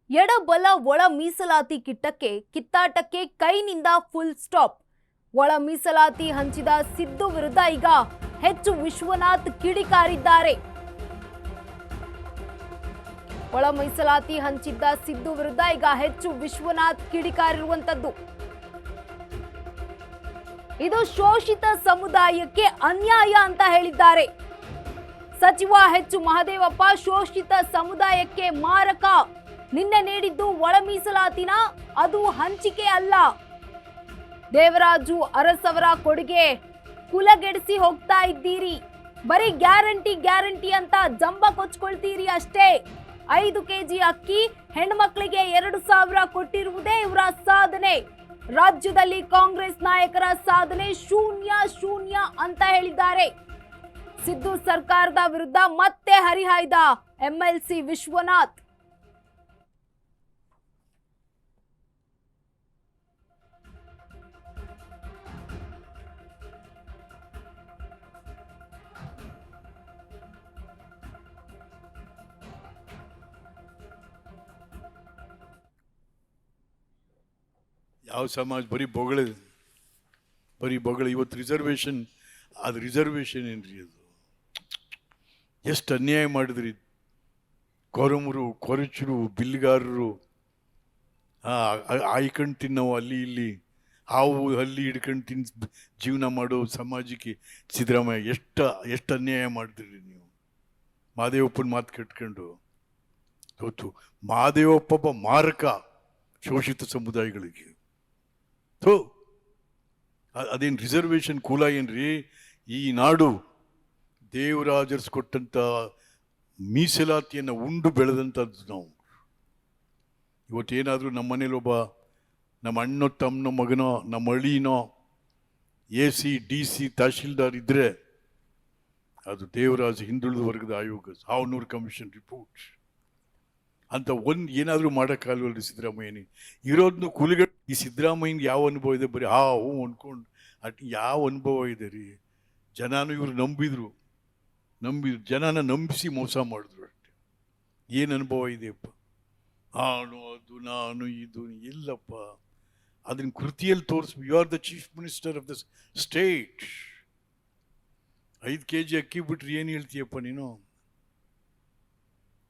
ಎಡಬಲ ಒಳ ಮೀಸಲಾತಿ ಕಿತ್ತಾಟಕ್ಕೆ ಕೈನಿಂದ ಫುಲ್ ಸ್ಟಾಪ್. ಒಳ ಮೀಸಲಾತಿ ಹಂಚಿದ ಸಿದ್ದು ವಿರುದ್ಧ ಈಗ ಹೆಚ್ಚು ವಿಶ್ವನಾಥ್ ಕಿಡಿಕಾರಿದ್ದಾರೆ. ಒಳ ಮೀಸಲಾತಿ ಹಂಚಿದ್ದ ಸಿದ್ದು ವಿರುದ್ಧ ಈಗ ಹೆಚ್ಚು ವಿಶ್ವನಾಥ್ ಕಿಡಿಕಾರಿರುವಂತದ್ದು. ಇದು ಶೋಷಿತ ಸಮುದಾಯಕ್ಕೆ ಅನ್ಯಾಯ ಅಂತ ಹೇಳಿದ್ದಾರೆ. ಸಚಿವ ಎಚ್ ಮಹದೇವಪ್ಪ ಶೋಷಿತ ಸಮುದಾಯಕ್ಕೆ ಮಾರಕ. ನಿನ್ನೆ ನೀಡಿದ್ದು ಒಳ ಮೀಸಲಾತಿನ, ಅದು ಹಂಚಿಕೆ ಅಲ್ಲ. ದೇವರಾಜು ಅರಸವರ ಕೊಡುಗೆ ಕುಲಗೆಡಿಸಿ ಹೋಗ್ತಾ ಇದ್ದೀರಿ. ಬರೀ ಗ್ಯಾರಂಟಿ ಅಂತ ಜಂಬ ಕೊಚ್ಕೊಳ್ತೀರಿ ಅಷ್ಟೇ. 5 ಕೆಜಿ ಅಕ್ಕಿ, ಹೆಣ್ಮಕ್ಳಿಗೆ 2,000 ಕೊಟ್ಟಿರುವುದೇ ಇವರ ಸಾಧನೆ. ರಾಜ್ಯದಲ್ಲಿ ಕಾಂಗ್ರೆಸ್ ನಾಯಕರ ಸಾಧನೆ ಶೂನ್ಯ ಅಂತ ಹೇಳಿದ್ದಾರೆ. ಸಿದ್ದು ಸರ್ಕಾರದ ವಿರುದ್ಧ ಮತ್ತೆ ಹರಿಹಾಯ್ದ ಎಂಎಲ್ಸಿ ವಿಶ್ವನಾಥ್. ಯಾವ ಸಮಾಜ ಬರೀ ಬೊಗಳ ಇವತ್ತು ರಿಸರ್ವೇಷನ್, ಅದು ರಿಸರ್ವೇಷನ್ ಏನ್ರಿ? ಅದು ಎಷ್ಟು ಅನ್ಯಾಯ ಮಾಡಿದ್ರಿ. ಕೊರಮರು, ಕೊರಚರು, ಬಿಲ್ಗಾರರು, ಆಯ್ಕೊಂಡು ತಿನ್ನೋ ಅಲ್ಲಿ ಇಲ್ಲಿ ಹಾವು ಹಲ್ಲಿ ಹಿಡ್ಕೊಂಡು ಜೀವನ ಮಾಡೋ ಸಮಾಜಕ್ಕೆ ಸಿದ್ದರಾಮಯ್ಯ ಎಷ್ಟು ಅನ್ಯಾಯ ಮಾಡಿದ್ರಿ ನೀವು. ಮಹದೇವಪ್ಪನ ಮಾತು ಕಟ್ಕೊಂಡು ಗೊತ್ತು. ಮಹದೇವಪ್ಪ ಮಾರಕ ಶೋಷಿತ ಸಮುದಾಯಗಳಿಗೆ. ಅದೇನು ರಿಸರ್ವೇಷನ್ ಕೂಲ ಏನ್ರಿ? ಈ ನಾಡು ದೇವರಾಜರ್ಸ್ ಕೊಟ್ಟಂಥ ಮೀಸಲಾತಿಯನ್ನು ಉಂಡು ಬೆಳೆದಂಥದ್ದು ನಾವು. ಇವತ್ತೇನಾದರೂ ನಮ್ಮ ಮನೇಲಿ ಒಬ್ಬ ನಮ್ಮ ಅಣ್ಣೋ ತಮ್ಮನೋ ಮಗನೋ ನಮ್ಮ ಹಳ್ಳಿನೋ AC DC ತಹಶೀಲ್ದಾರ್ ಇದ್ದರೆ ಅದು ದೇವರಾಜ್ ಹಿಂದುಳಿದ ವರ್ಗದ ಆಯೋಗ 100 ಕಮಿಷನ್ ರಿಪೋರ್ಟ್ ಅಂತ ಏನಾದರೂ ಮಾಡೋಕ್ಕಾಗಲ್ವಲ್ರಿ ಸಿದ್ದರಾಮಯ್ಯನಿ? ಇರೋದನ್ನು ಕೂಲಿಗಳು. ಈ ಸಿದ್ದರಾಮಯ್ಯನಿಗೆ ಯಾವ ಅನುಭವ ಇದೆ? ಬರೀ ಹೂ ಅಂದ್ಕೊಂಡು ಯಾವ ಅನುಭವ ಇದೆ ರೀ? ಜನನೂ ಇವರು ನಂಬಿದ್ರು, ಜನನ ನಂಬಿಸಿ ಮೋಸ ಮಾಡಿದ್ರು ಅಷ್ಟೆ. ಏನು ಅನುಭವ ಇದೆಯಪ್ಪ? ನಾನು ಇದು ಇಲ್ಲಪ್ಪ. ಅದನ್ನ ಕೃತಿಯಲ್ಲಿ ತೋರಿಸ್. You are the chief minister of the state. 5 kg ಅಕ್ಕಿ ಬಿಟ್ರೆ ಏನು ಹೇಳ್ತೀಯಪ್ಪ ನೀನು?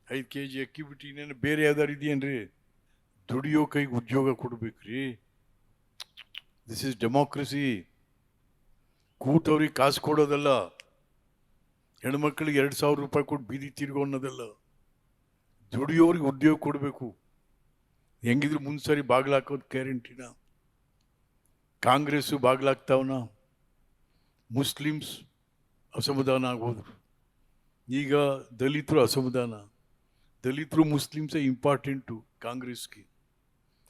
5 kg ಅಕ್ಕಿ ಬಿಟ್ಟು ಇನ್ನೇನು ಬೇರೆ ಯಾವ್ದಾರು ಇದೆಯೇನ್ರಿ? ದುಡಿಯೋ ಕೈಗೆ ಉದ್ಯೋಗ ಕೊಡ್ಬೇಕ್ರಿ. This is democracy. ಕೂತವ್ರಿಗೆ ಕಾಸು ಕೊಡೋದಲ್ಲ, ಹೆಣ್ಮಕ್ಳಿಗೆ 2,000 ರೂಪಾಯಿ ಕೊಟ್ಟು ಬೀದಿ ತಿರ್ಗೋ ಅನ್ನೋದಲ್ಲ. ದುಡಿಯೋರಿಗೆ ಉದ್ಯೋಗ ಕೊಡಬೇಕು. ಹೆಂಗಿದ್ರು ಮುಂದ್ಸರಿ ಬಾಗ್ಲಾಕೋದು ಗ್ಯಾರಂಟಿನ. ಕಾಂಗ್ರೆಸ್ಸು ಬಾಗ್ಲಾಗ್ತಾವನ. ಮುಸ್ಲಿಮ್ಸ್ ಅಸಮಾಧಾನ ಆಗೋದ್ರು. ಈಗ ದಲಿತರು ಅಸಮಾಧಾನ. ದಲಿತರು ಮುಸ್ಲಿಮ್ಸೇ ಇಂಪಾರ್ಟೆಂಟು ಕಾಂಗ್ರೆಸ್ಗೆ.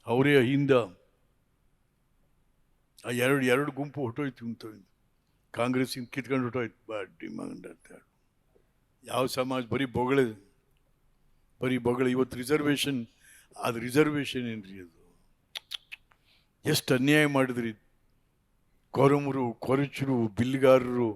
ಅವರೇ ಅಹಿಂದ. ಆ ಎರಡು ಗುಂಪು ಹೊಟ್ಟೋಯ್ತು ಅಂತ ಕಾಂಗ್ರೆಸ್ಸಿಂದ ಕಿತ್ಕೊಂಡು ಹೊಟ್ಟೋಯ್ತು. ಡಿಮಾಂಡ್ ಅಂತ ಯಾವ ಸಮಾಜ ಬರೀ ಬೊಗಳ ಇವತ್ತು ರಿಸರ್ವೇಷನ್, ಅದು ರಿಸರ್ವೇಷನ್ ಏನ್ರಿ? ಅದು ಎಷ್ಟು ಅನ್ಯಾಯ ಮಾಡಿದ್ರಿ. ಕೊರಮರು, ಕೊರಚರು, ಬಿಲ್ಗಾರರು,